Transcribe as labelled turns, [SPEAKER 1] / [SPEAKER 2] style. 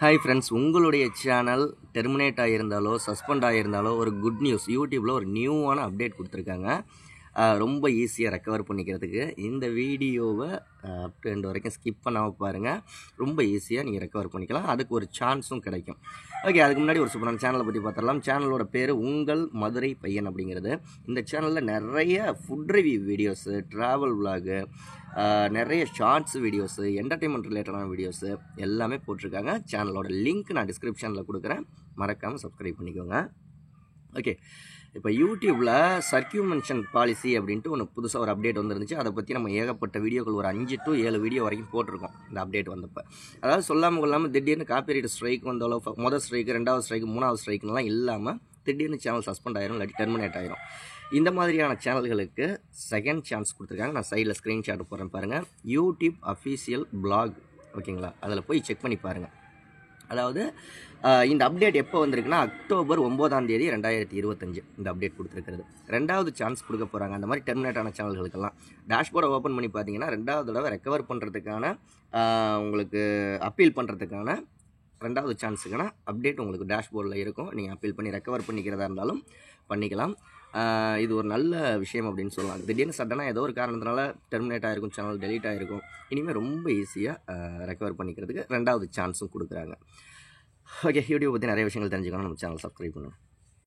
[SPEAKER 1] Hi friends, உங்களுடைய channel terminate ஆகியிருந்தாலோ suspend ஆகியிருந்தாலோ ஒரு good news. யூடியூப்பில் ஒரு நியூவான அப்டேட் கொடுத்துருக்காங்க. ரொம்ப ஈஸியாக ரெக்கவர் பண்ணிக்கிறதுக்கு இந்த வீடியோவை அப் டு எண்ட் வரைக்கும் ஸ்கிப் பண்ணாமல் பாருங்கள். ரொம்ப ஈஸியாக நீங்கள் ரெக்கவர் பண்ணிக்கலாம். அதுக்கு ஒரு சான்ஸும் கிடைக்கும். ஓகே, அதுக்கு முன்னாடி ஒரு சூப்பரான சேனலை பற்றி பார்த்துடலாம். சேனலோட பேர் உங்கள் மதுரை பையன் அப்படிங்கிறது. இந்த சேனலில் நிறைய food review videos, travel vlog, நிறைய ஷார்ட்ஸ் வீடியோஸு, என்டர்டெயின்மெண்ட் ரிலேட்டடான வீடியோஸு எல்லாமே போட்டிருக்காங்க. சேனலோட லிங்க் நான் டிஸ்கிரிப்ஷனில் கொடுக்குறேன், மறக்காமல் சப்ஸ்கிரைப் பண்ணிக்கோங்க. ஓகே, இப்போ யூடியூப்பில் சர்க்யூமென்ஷன் பாலிசி அப்படின்ட்டு ஒன்று புதுசாக ஒரு அப்டேட் வந்துருந்துச்சு. அதை பற்றி நம்ம ஏகப்பட்ட வீடியோக்கள் ஒரு 5 to 7 வீடியோ வரைக்கும் போட்டிருக்கோம் இந்த அப்டேட் வந்தப்போ. அதாவது சொல்லாமல் கொள்ளாமல் திடீர்னு காப்பிரைட் ஸ்ட்ரைக் வந்தாலோ, முதல் ஸ்ட்ரைக்கு, 2வது ஸ்ட்ரைக்கு, 3வது ஸ்ட்ரைக்குலாம் இல்லாமல் திடீர்னு சேனல் சஸ்பெண்ட் ஆயிரும், இல்லாட்டி டெர்மினேட் ஆயிரும். இந்த மாதிரியான சேனல்களுக்கு செகண்ட் சான்ஸ் கொடுத்துருக்காங்க. நான் சைடில் ஸ்க்ரீன்ஷாட் போடுறேன் பாருங்கள். யூடியூப் அஃபீஷியல் பிளாக், ஓகேங்களா, அதில் போய் செக் பண்ணி பாருங்கள். அதாவது இந்த அப்டேட் எப்போ வந்திருக்குன்னா அக்டோபர் 9ஆம் தேதி 2025 இந்த அப்டேட் கொடுத்துருக்கிறது. 2வது சான்ஸ் கொடுக்க போகிறாங்க. அந்த மாதிரி டெர்மினேட் ஆன சேனல்களுக்கெல்லாம் டேஷ்போர்டை ஓப்பன் பண்ணி பார்த்தீங்கன்னா 2வது தடவை ரெக்கவர் பண்ணுறதுக்கான, உங்களுக்கு அப்பீல் பண்ணுறதுக்கான 2வது சான்ஸுக்கான அப்டேட் உங்களுக்கு டேஷ்போர்டில் இருக்கும். நீங்கள் அப்பீல் பண்ணி ரெக்கவர் பண்ணிக்கிறதா இருந்தாலும் பண்ணிக்கலாம். இது ஒரு நல்ல விஷயம் அப்படின்னு சொல்லலாம். திடீர்னு சடனாக ஏதோ ஒரு காரணத்தினால டெர்மினேட் ஆகிருக்கும், சேனல் டெலீட் ஆகிருக்கும். இனிமேல் ரொம்ப ஈஸியாக ரெக்கவர் பண்ணிக்கிறதுக்கு 2வது சான்ஸும் கொடுக்குறாங்க. ஓகே, யூடியூப் பற்றி நிறைய விஷயங்கள் தெரிஞ்சுக்கணும், நம்ம சேனல் சப்ஸ்கிரைப் பண்ணுங்கள்.